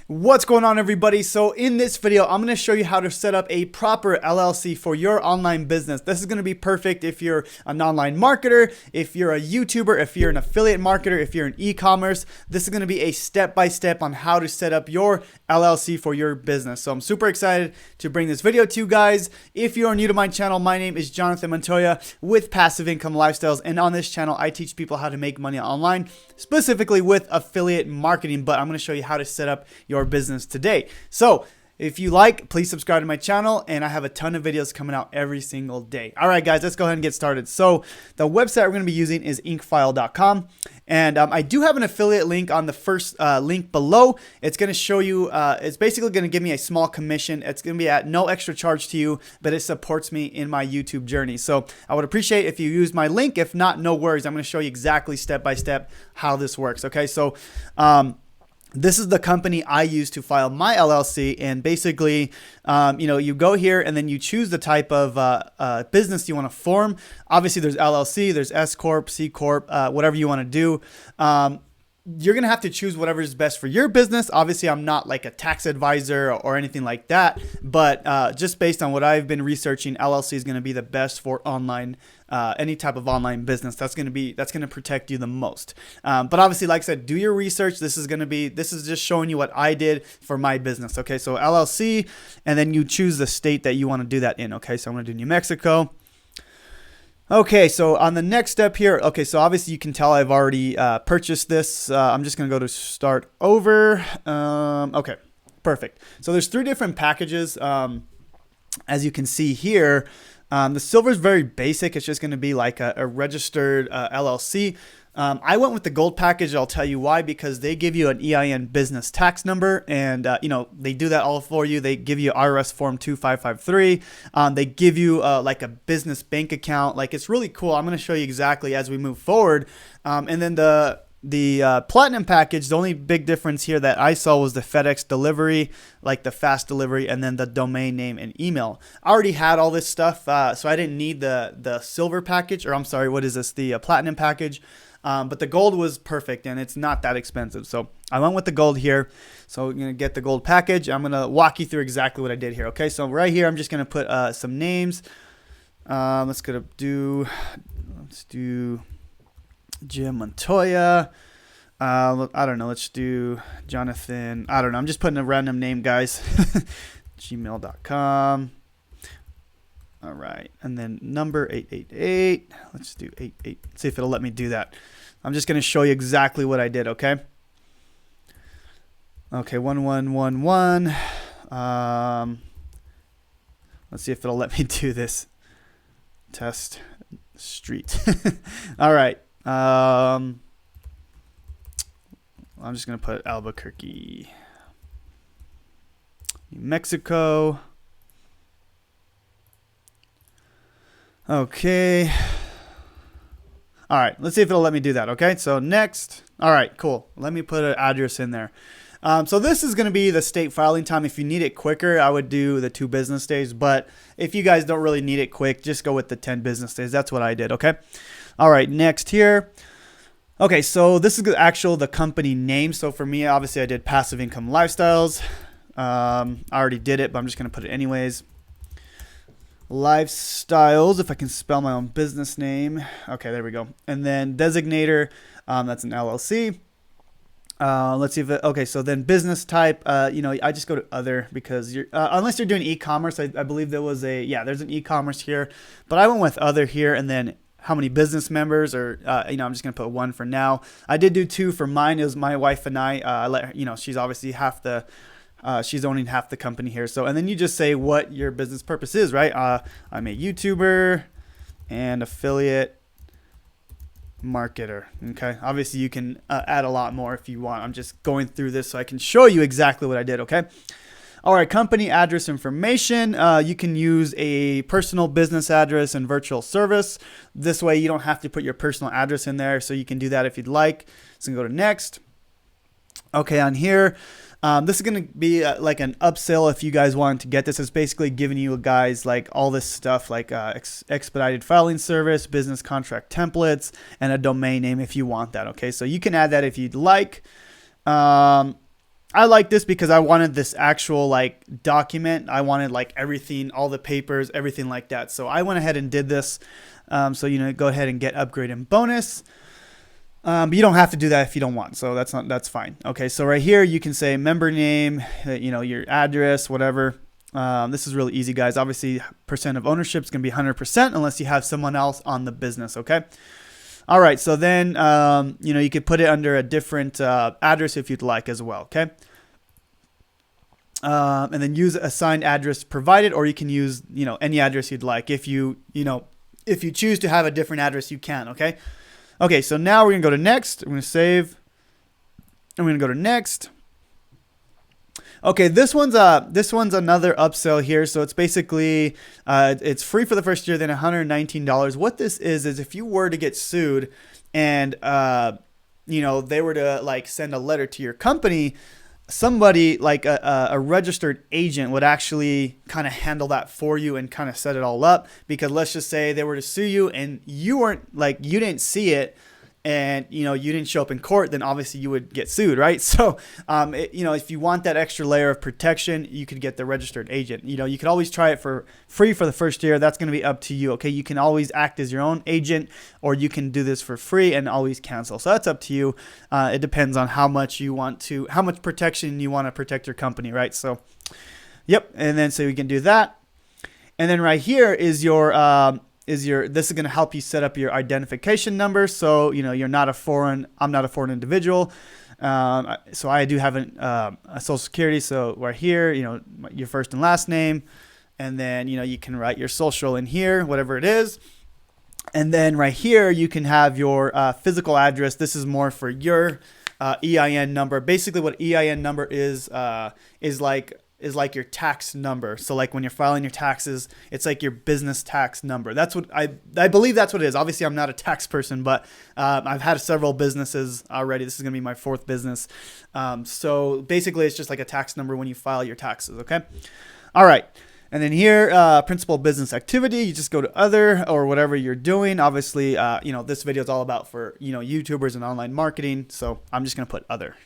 What's going on, everybody? So in this video, I'm going to show you how to set up a proper LLC for your online business. This is going to be perfect if you're an online marketer, if you're a YouTuber, if you're an affiliate marketer, if you're in e-commerce. This is going to be a step-by-step on how to set up your LLC for your business. So I'm super excited to bring this video to you guys. If you are new to my channel, my name is Jonathan Montoya with Passive Income Lifestyles. And on this channel, I teach people how to make money online, specifically with affiliate marketing. But I'm going to show you how to set up your business today. So if you like, please subscribe to my channel, and I have a ton of videos coming out every single day. All right, guys, let's go ahead and get started. So the website we're going to be using is inkfile.com, and I do have an affiliate link on the first link below. It's going to show you, it's basically going to give me a small commission. It's going to be at no extra charge to you, but it supports me in my YouTube journey. So I would appreciate if you use my link. If not, no worries. I'm going to show you exactly step by step how this works. Okay, so this is the company I use to file my LLC, and basically, you go here and then you choose the type of business you want to form. Obviously, there's LLC, there's S Corp, C Corp, whatever you want to do. You're going to have to choose whatever is best for your business. Obviously, I'm not like a tax advisor or anything like that, but just based on what I've been researching, LLC is going to be the best for online, any type of online business. That's going to protect you the most. But obviously, like I said, do your research. This is just showing you what I did for my business. Okay, so LLC, and then you choose the state that you want to do that in. Okay, so I'm going to do New Mexico. Okay, so on the next step here, okay, so obviously you can tell I've already purchased this. I'm just going to go to start over. Okay, perfect. So there's 3 different packages. As you can see here, the silver is very basic. It's just going to be like a registered LLC. I went with the gold package. I'll tell you why, because they give you an EIN business tax number, and they do that all for you. They give you IRS form 2553. They give you like a business bank account. Like, it's really cool. I'm going to show you exactly as we move forward. And then the platinum package, the only big difference here that I saw was the FedEx delivery, like the fast delivery, and then the domain name and email. I already had all this stuff, so I didn't need the silver package, or I'm sorry, what is this? The platinum package. But the gold was perfect, and it's not that expensive. So I went with the gold here. So we're going to get the gold package. I'm going to walk you through exactly what I did here. Okay, so right here, I'm just going to put some names. Let's do Jim Montoya. I don't know. Let's do Jonathan. I don't know. I'm just putting a random name, guys. gmail.com. All right. And then number 888. Let's do 88. See if it'll let me do that. I'm just going to show you exactly what I did. Okay. Okay. 1111. Let's see if it'll let me do this. Test street. All right. I'm just going to put Albuquerque, New Mexico. Okay. All right. Let's see if it'll let me do that. Okay. So next. All right. Cool. Let me put an address in there. So this is going to be the state filing time. If you need it quicker, I would do the 2 business days. But if you guys don't really need it quick, just go with the 10 business days. That's what I did. Okay. All right. Next here. Okay. So this is the company name. So for me, obviously I did Passive Income Lifestyles. I already did it, but I'm just going to put it anyways. Lifestyles, if I can spell my own business name. Okay, there we go. And then designator, that's an LLC. Let's see if okay, so then business type, I just go to other, because you're unless you're doing e-commerce. I believe there was there's an e-commerce here, but I went with other here, and then how many business members, or I'm just gonna put 1 for now. I did do 2 for mine. It was my wife and I let her, she's obviously she's owning half the company here. So, and then you just say what your business purpose is, right? I'm a YouTuber and affiliate marketer. Okay. Obviously you can add a lot more if you want. I'm just going through this so I can show you exactly what I did. Okay. All right. Company address information. You can use a personal business address and virtual service. This way you don't have to put your personal address in there. So you can do that if you'd like. So go to next. Okay. On here, this is going to be like an upsell if you guys want to get this. It's basically giving you guys like all this stuff like expedited filing service, business contract templates, and a domain name if you want that. Okay, so you can add that if you'd like. I like this because I wanted this actual like document. I wanted like everything, all the papers, everything like that. So I went ahead and did this. So, go ahead and get upgrade and bonus. But you don't have to do that if you don't want. So that's fine. Okay. So right here, you can say member name, your address, whatever. This is really easy, guys. Obviously, percent of ownership is going to be 100% unless you have someone else on the business. Okay. All right. So then, you could put it under a different address if you'd like as well. Okay. And then use assigned address provided, or you can use, any address you'd like. If you choose to have a different address, you can. Okay. Okay. So now we're going to go to next. I'm going to save. I'm going to go to next. Okay, this one's another upsell here. So it's basically it's free for the first year, then $119. What this is if you were to get sued, and they were to like send a letter to your company, somebody like a registered agent would actually kind of handle that for you and kind of set it all up. Because let's just say they were to sue you and you didn't see it, and you didn't show up in court, then obviously you would get sued, right? So if you want that extra layer of protection, you could get the registered agent. You could always try it for free for the first year. That's going to be up to you. Okay, you can always act as your own agent, or you can do this for free and always cancel. So that's up to you. It depends on how much protection you want to protect your company, right? So yep. And then so you can do that. And then right here is this is going to help you set up your identification number. So, I'm not a foreign individual. So I do have a social security. So right here, your first and last name, and then, you can write your social in here, whatever it is. And then right here, you can have your physical address. This is more for your EIN number. Basically what EIN number is like your tax number. So like when you're filing your taxes, it's like your business tax number. That's what I believe that's what it is. Obviously I'm not a tax person, but I've had several businesses already. This is going to be my fourth business. So basically it's just like a tax number when you file your taxes. Okay. All right. And then here, principal business activity, you just go to other or whatever you're doing. Obviously, this video is all about for, YouTubers and online marketing. So I'm just going to put other.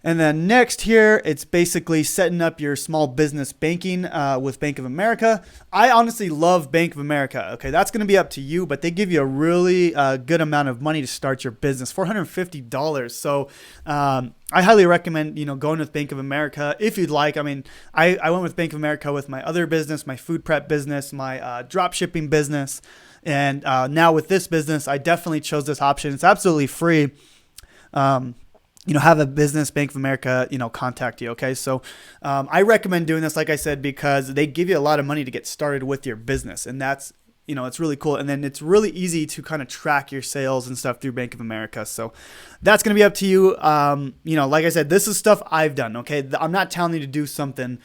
And then next here, it's basically setting up your small business banking with Bank of America. I honestly love Bank of America. Okay, that's going to be up to you, but they give you a really good amount of money to start your business, $450. So I highly recommend, going with Bank of America if you'd like. I mean, I went with Bank of America with my other business, my food prep business, my drop shipping business. And now with this business, I definitely chose this option. It's absolutely free. Have a business, Bank of America, contact you. Okay. So, I recommend doing this, like I said, because they give you a lot of money to get started with your business, and that's, it's really cool. And then it's really easy to kind of track your sales and stuff through Bank of America. So that's going to be up to you. Like I said, this is stuff I've done. Okay. I'm not telling you to do something,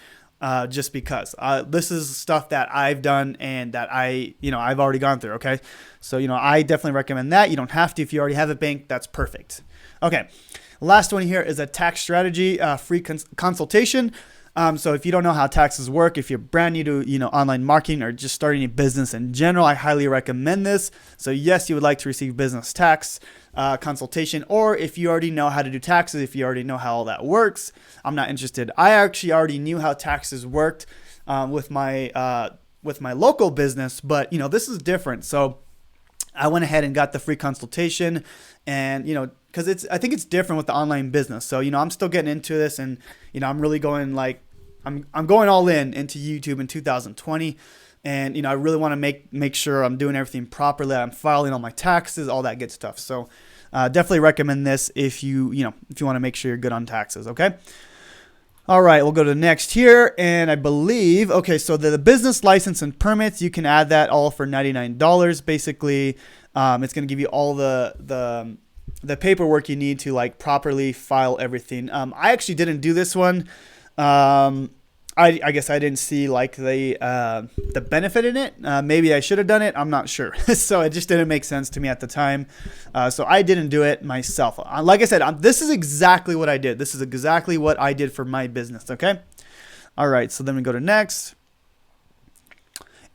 just because, this is stuff that I've done and that I've already gone through. Okay. So, I definitely recommend that. You don't have to, if you already have a bank, that's perfect. Okay. Last one here is a tax strategy free consultation. So if you don't know how taxes work, if you're brand new to online marketing or just starting a business in general, I highly recommend this. So yes, you would like to receive business tax consultation, or if you already know how to do taxes, if you already know how all that works, I'm not interested. I actually already knew how taxes worked with my local business, but this is different. So I went ahead and got the free consultation, and because I think it's different with the online business. So I'm still getting into this, and I'm really going I'm going all into YouTube in 2020, and I really want to make sure I'm doing everything properly. I'm filing all my taxes, all that good stuff. So definitely recommend this if you want to make sure you're good on taxes. Okay. All right, we'll go to next here, and I believe, okay, so the business license and permits, you can add that all for $99. Basically, it's going to give you all the paperwork you need to properly file everything. I actually didn't do this one. I guess I didn't see the benefit in it. Maybe I should have done it. I'm not sure. So it just didn't make sense to me at the time. So I didn't do it myself. Like I said, this is exactly what I did. This is exactly what I did for my business. Okay. All right. So then we go to next.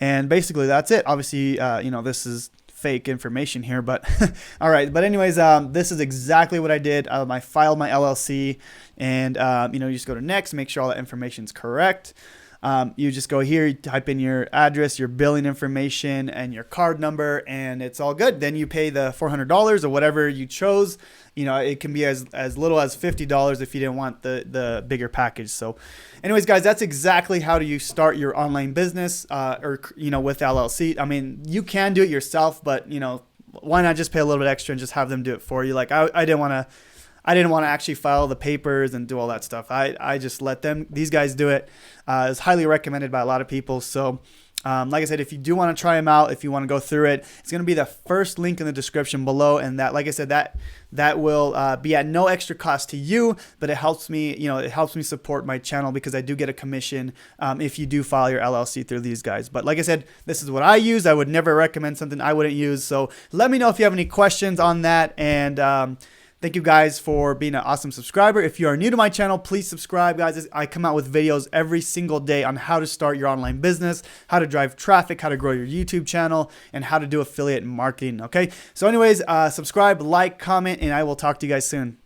And basically that's it. Obviously, this is fake information here, but all right. But anyways, this is exactly what I did. I filed my LLC, and you just go to next, make sure all that information is correct. You just go here, you type in your address, your billing information, and your card number, and it's all good. Then you pay the $400 or whatever you chose. It can be as little as $50 if you didn't want the bigger package. So anyways, guys, that's exactly how do you start your online business with LLC. I mean, you can do it yourself, but why not just pay a little bit extra and just have them do it for you? Like I didn't want to actually file the papers and do all that stuff. I just let these guys do it. It's highly recommended by a lot of people. So like I said, if you do want to try them out, if you want to go through it, it's going to be the first link in the description below. And that, like I said, that will be at no extra cost to you, but it helps me, it helps me support my channel because I do get a commission if you do file your LLC through these guys. But like I said, this is what I use. I would never recommend something I wouldn't use. So let me know if you have any questions on that. And thank you guys for being an awesome subscriber. If you are new to my channel, please subscribe, guys. I come out with videos every single day on how to start your online business, how to drive traffic, how to grow your YouTube channel, and how to do affiliate marketing. Okay. So anyways, subscribe, like, comment, and I will talk to you guys soon.